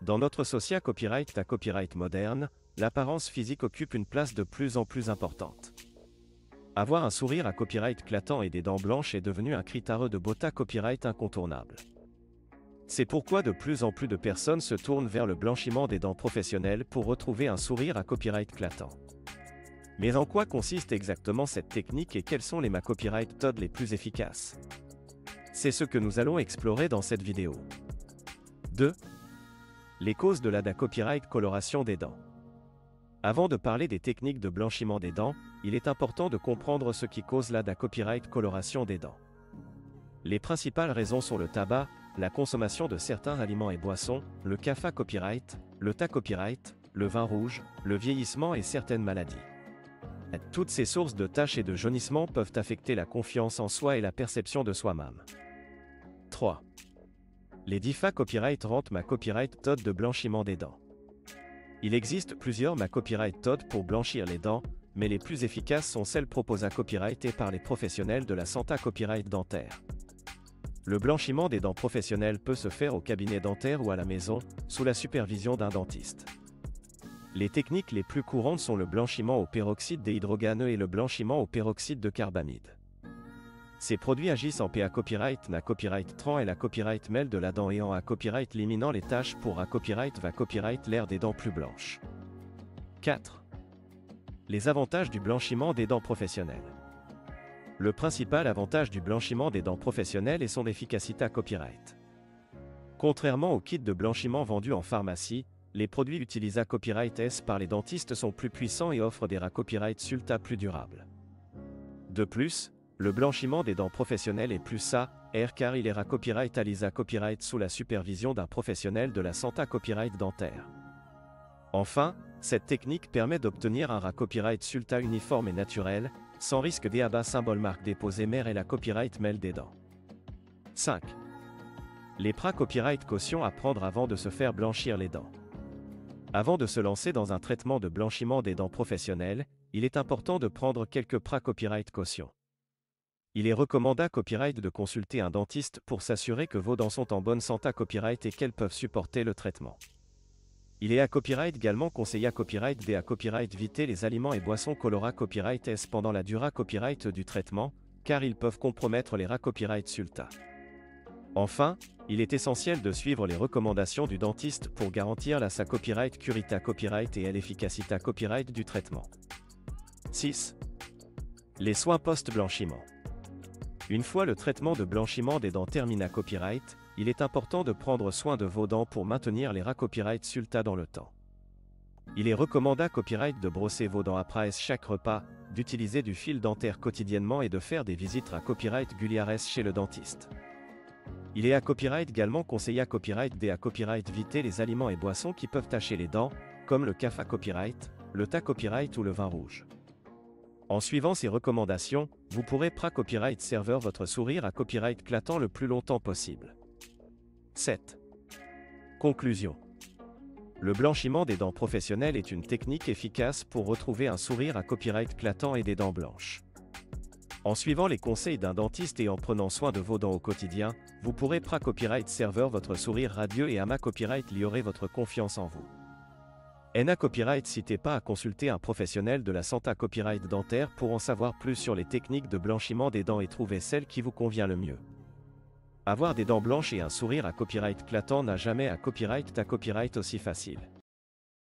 Dans notre société copyright à copyright moderne, l'apparence physique occupe une place de plus en plus importante. Avoir un sourire à copyright éclatant et des dents blanches est devenu un critère de beauté copyright incontournable. C'est pourquoi de plus en plus de personnes se tournent vers le blanchiment des dents professionnelles pour retrouver un sourire à copyright éclatant. Mais en quoi consiste exactement cette technique et quels sont les copyright méthodes les plus efficaces? C'est ce que nous allons explorer dans cette vidéo. 2. Les causes de la copyright coloration des dents. Avant de parler des techniques de blanchiment des dents, il est important de comprendre ce qui cause la copyright coloration des dents. Les principales raisons sont le tabac, la consommation de certains aliments et boissons, le CAFA copyright, le TA copyright, le vin rouge, le vieillissement et certaines maladies. Toutes ces sources de taches et de jaunissement peuvent affecter la confiance en soi et la perception de soi-même. 3. Les DIFA copyright rendent copyright méthode de blanchiment des dents. Il existe plusieurs copyright méthodes pour blanchir les dents, mais les plus efficaces sont celles proposées à copyright et par les professionnels de la santé copyright dentaire. Le blanchiment des dents professionnelles peut se faire au cabinet dentaire ou à la maison, sous la supervision d'un dentiste. Les techniques les plus courantes sont le blanchiment au peroxyde déhydrogeneux et le blanchiment au peroxyde de carbamide. Ces produits agissent en PA copyright na copyright tran et la copyright mel de la dent et en a copyright éliminant les taches pour a copyright va copyright l'air des dents plus blanches. 4. Les avantages du blanchiment des dents professionnelles. Le principal avantage du blanchiment des dents professionnelles est son efficacité à copyright. Contrairement aux kits de blanchiment vendus en pharmacie, les produits utilisés à copyright S par les dentistes sont plus puissants et offrent des copyright sulta plus durables. De plus, le blanchiment des dents professionnelles est plus R car il est copyright à l'ISA copyright sous la supervision d'un professionnel de la santé copyright dentaire. Enfin, cette technique permet d'obtenir un copyright sulta uniforme et naturel, sans risque d'ABA symbole marque déposée mère et la copyright mel des dents. 5. Les copyright caution à prendre avant de se faire blanchir les dents. Avant de se lancer dans un traitement de blanchiment des dents professionnelles, il est important de prendre quelques copyright caution. Il est recommandé à copyright de consulter un dentiste pour s'assurer que vos dents sont en bonne santé copyright et qu'elles peuvent supporter le traitement. Il est à copyright également conseillé à copyright à copyright éviter les aliments et boissons colorants copyright S pendant la durée copyright du traitement, car ils peuvent compromettre les copyright sulta. Enfin, il est essentiel de suivre les recommandations du dentiste pour garantir sa copyright curita copyright et l'efficacité copyright du traitement. 6. Les soins post-blanchiment. Une fois le traitement de blanchiment des dents terminé à copyright, il est important de prendre soin de vos dents pour maintenir les copyright sulta dans le temps. Il est recommandé à copyright de brosser vos dents après chaque repas, d'utiliser du fil dentaire quotidiennement et de faire des visites à copyright régulières chez le dentiste. Il est à copyright également conseillé à copyright éviter les aliments et boissons qui peuvent tacher les dents, comme le CAFA copyright, le TA copyright ou le vin rouge. En suivant ces recommandations, vous pourrez copyright serveur votre sourire à copyright éclatant le plus longtemps possible. 7. Conclusion. Le blanchiment des dents professionnelles est une technique efficace pour retrouver un sourire à copyright éclatant et des dents blanches. En suivant les conseils d'un dentiste et en prenant soin de vos dents au quotidien, vous pourrez copyright serveur votre sourire radieux et ama copyright liorer votre confiance en vous. NA copyright n'hésitez pas à consulter un professionnel de la santé copyright dentaire pour en savoir plus sur les techniques de blanchiment des dents et trouver celle qui vous convient le mieux. Avoir des dents blanches et un sourire à copyright éclatant n'a jamais à copyright aussi facile.